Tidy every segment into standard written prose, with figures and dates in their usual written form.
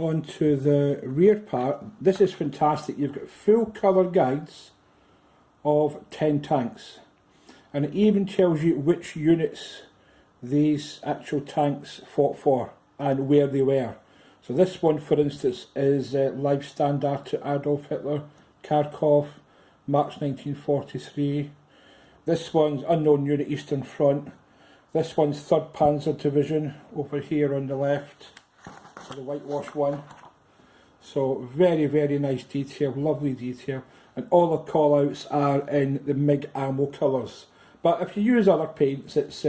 onto the rear part, this is fantastic. You've got full colour guides of 10 tanks, and it even tells you which units these actual tanks fought for and where they were. So this one, for instance, is Life Standard to Adolf Hitler, Kharkov, March 1943. This one's Unknown Unit, Eastern Front. This one's 3rd Panzer Division over here on the left, so the whitewash one. So very, very nice detail, lovely detail. And all the call-outs are in the MiG ammo colours. But if you use other paints, it's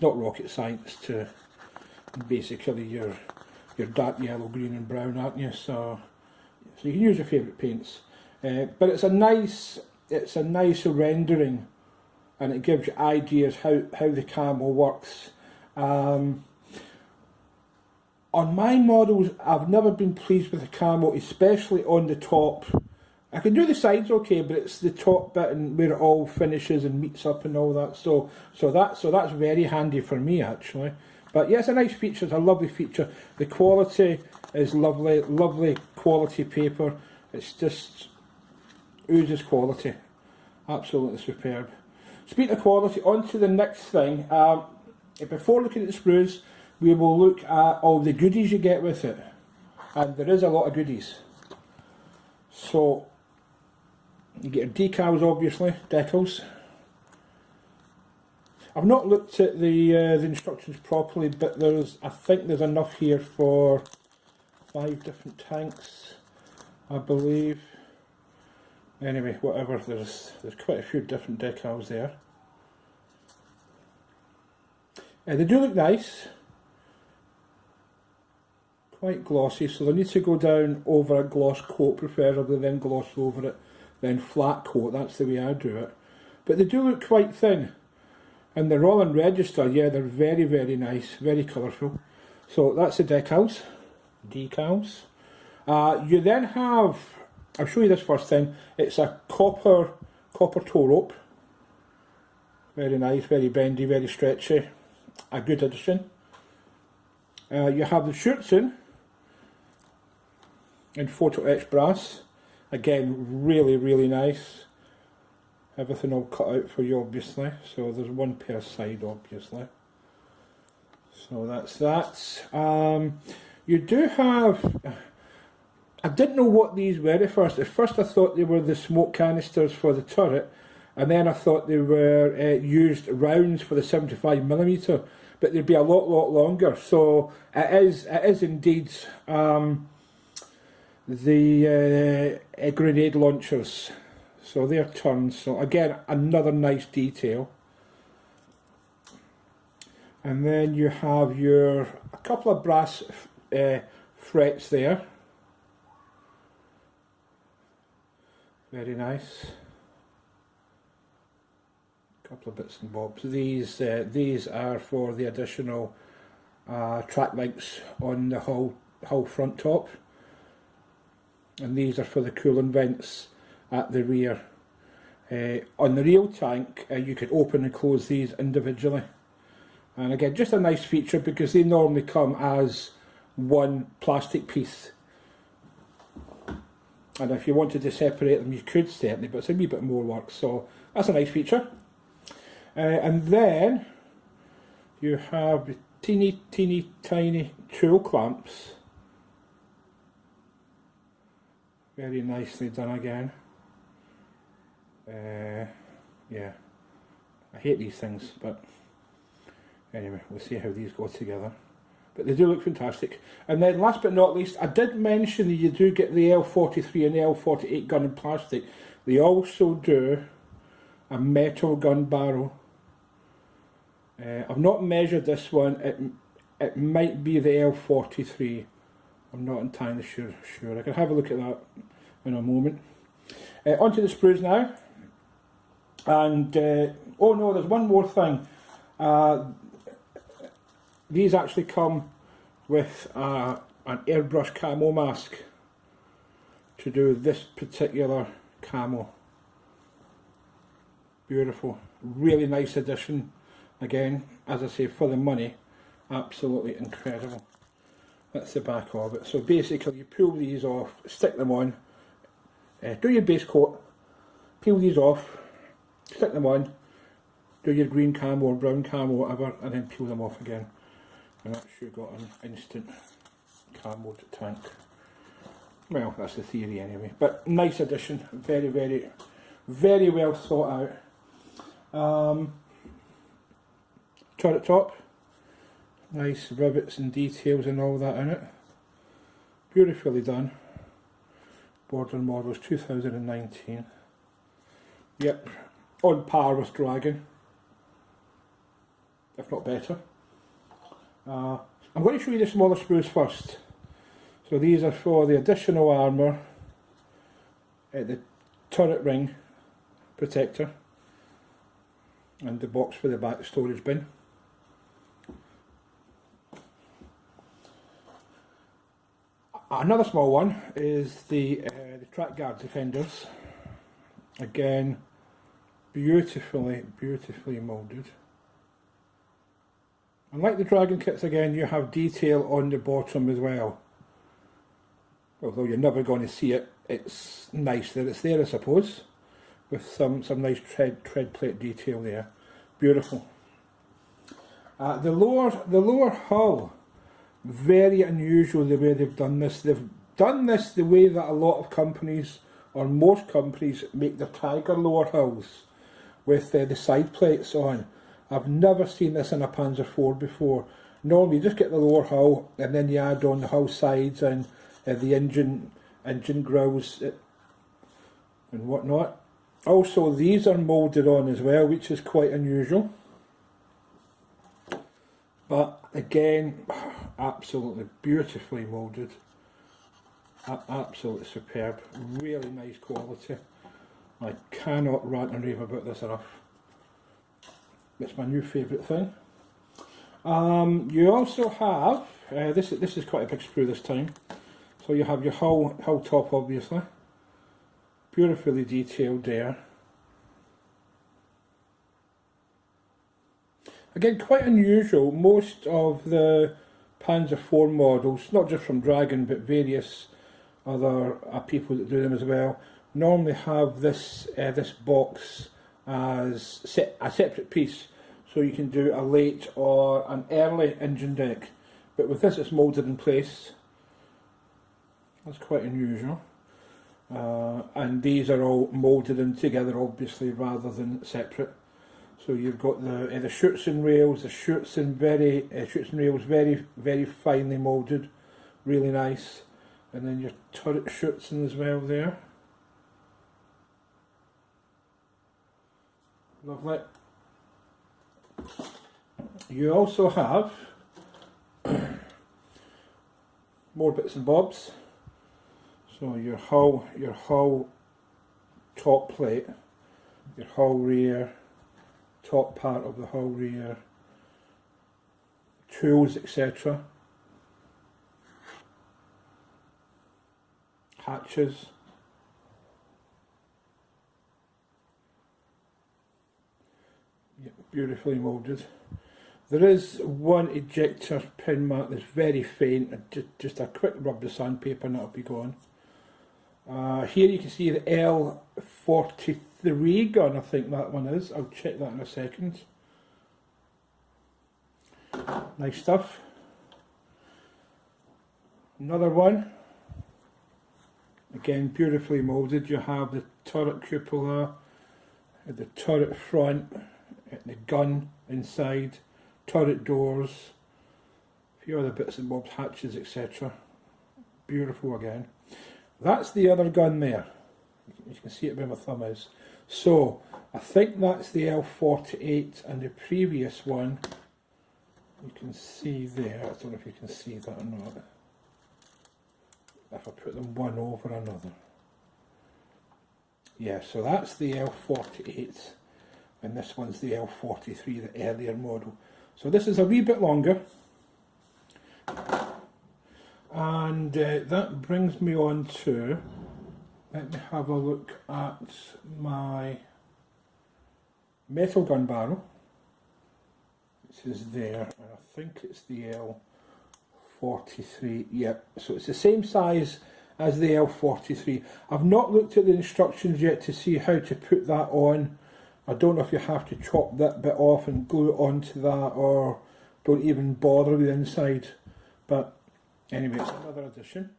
not rocket science to basically your dark yellow, green and brown, aren't you? So you can use your favourite paints. But it's a nice rendering, and it gives you ideas how the camo works. On my models, I've never been pleased with the camo, especially on the top. I can do the sides okay, but it's the top bit and where it all finishes and meets up and all that. So that's very handy for me, actually. But yeah, it's a nice feature. It's a lovely feature. The quality is lovely, lovely quality paper. It's just oozes quality. Absolutely superb. Speaking of quality, on to the next thing. Before looking at the sprues, we will look at all the goodies you get with it. And there is a lot of goodies. So, you get your decals, obviously, decals. I've not looked at the instructions properly, but I think there's enough here for 5 different tanks, I believe. Anyway, whatever, there's quite a few different decals there. They do look nice, quite glossy, so they need to go down over a gloss coat preferably, then gloss over it, then flat coat. That's the way I do it. But they do look quite thin, and they're all in register. Yeah, they're very, very nice, very colourful. So that's the decals. You then have, I'll show you this first thing. It's a copper tow rope. Very nice, very bendy, very stretchy. A good addition. You have the Schürzen in photo etched brass. Again, really, really nice. Everything all cut out for you, obviously. So there's one per side, obviously. So that's that. You do have, I didn't know what these were at first. At first I thought they were the smoke canisters for the turret, and then I thought they were used rounds for the 75mm, but they'd be a lot longer. So it is indeed the grenade launchers. So they're turned. So again, another nice detail. And then you have a couple of brass frets there. Very nice. Couple of bits and bobs. These are for the additional track links on the hull front top, and these are for the coolant vents at the rear. On the real tank, you could open and close these individually, and again, just a nice feature because they normally come as one plastic piece. And if you wanted to separate them, you could certainly, but it's a wee bit more work. So that's a nice feature. And then you have teeny tiny tool clamps. Very nicely done again. Yeah, I hate these things, but anyway, we'll see how these go together. But they do look fantastic. And then last but not least, I did mention that you do get the L43 and the L48 gun in plastic. They also do a metal gun barrel. I've not measured this one. It might be the L43. I'm not entirely sure. I can have a look at that in a moment. Onto the sprues now. And oh no, there's one more thing. These actually come with an airbrush camo mask to do this particular camo. Beautiful, really nice addition. Again, as I say, for the money, absolutely incredible. That's the back of it. So basically you pull these off, stick them on, do your base coat, peel these off, stick them on, do your green camo or brown camo, whatever, and then peel them off again. And that's you got an instant camoed tank. Well, that's the theory anyway. But nice addition, very, very, very well thought out. Turret top, nice rivets and details and all that in it. Beautifully done. Border models 2019. Yep, on par with Dragon, if not better. I'm going to show you the smaller sprues first. So these are for the additional armour, the turret ring protector, and the box for the back storage bin. Another small one is the track guard defenders. Again, beautifully moulded. And like the Dragon kits again, you have detail on the bottom as well. Although you're never going to see it, it's nice that it's there, I suppose, with some nice tread plate detail there. Beautiful. The lower hull, very unusual the way they've done this. They've done this the way that a lot of companies, or most companies, make their Tiger lower hulls, with the side plates on. I've never seen this in a Panzer IV before. Normally you just get the lower hull and then you add on the hull sides and the engine grills and whatnot. Also these are moulded on as well, which is quite unusual. But again, absolutely beautifully moulded. Absolutely superb. Really nice quality. I cannot rant and rave about this enough. It's my new favourite thing. You also have, this is quite a big sprue this time. So you have your hull top obviously. Beautifully detailed there. Again, quite unusual. Most of the Panzer IV models, not just from Dragon but various other people that do them as well, normally have this this box as a separate piece, so you can do a late or an early engine deck. But with this, it's moulded in place. That's quite unusual. And these are all moulded in together, obviously, rather than separate. So you've got the chutes and rails. The chutes and rails very finely moulded, really nice. And then your turret chutes as well there. Lovely. You also have more bits and bobs. So your hull top plate, your hull rear, top part of the hull rear, tools, etc. Hatches. Beautifully moulded. There is one ejector pin mark that's very faint, just a quick rub of sandpaper and it'll be gone. Here you can see the L43 gun, I think that one is. I'll check that in a second. Nice stuff. Another one. Again, beautifully moulded. You have the turret cupola, the turret front, the gun inside, turret doors, a few other bits and bobs, hatches, etc. Beautiful again. That's the other gun there. You can see it where my thumb is. So I think that's the L48, and the previous one you can see there. I don't know if you can see that or not. If I put them one over another. Yeah, so that's the L48. And this one's the L43, the earlier model. So this is a wee bit longer. And that brings me on to, let me have a look at my metal gun barrel. This is there, and I think it's the 43, yep, so it's the same size as the L43. I've not looked at the instructions yet to see how to put that on. I don't know if you have to chop that bit off and glue it onto that, or don't even bother with the inside. But anyway, it's another addition.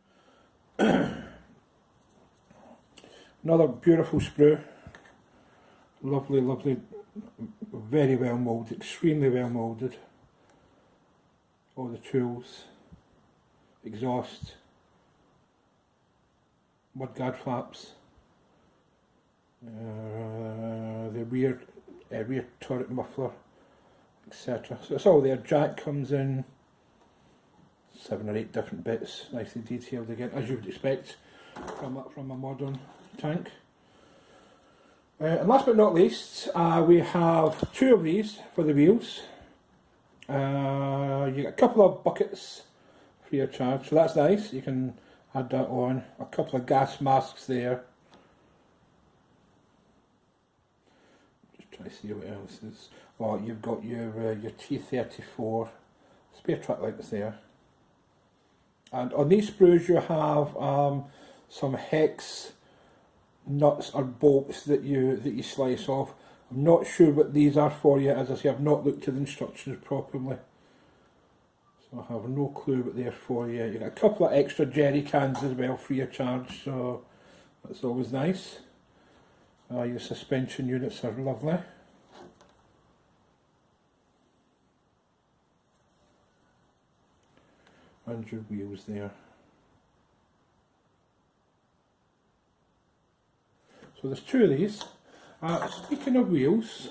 Another beautiful sprue. Lovely, lovely, very well moulded, extremely well moulded. All the tools, exhaust, mudguard flaps, the rear turret muffler, etc. So it's all there. Jack comes in 7 or 8 different bits, nicely detailed again, as you would expect from a modern tank. And last but not least, we have 2 of these for the wheels. You get a couple of buckets free of charge, so that's nice. You can add that on. A couple of gas masks there. Just try to see what else is. Oh, you've got your T34 spare track lights there. And on these sprues you have some hex nuts or bolts that you slice off. I'm not sure what these are for yet. As I say, I've not looked at the instructions properly, so I have no clue what they're for yet. You've got a couple of extra jerry cans as well, free of charge, so that's always nice. Your suspension units are lovely. And your wheels there. So there's 2 of these. Speaking of wheels,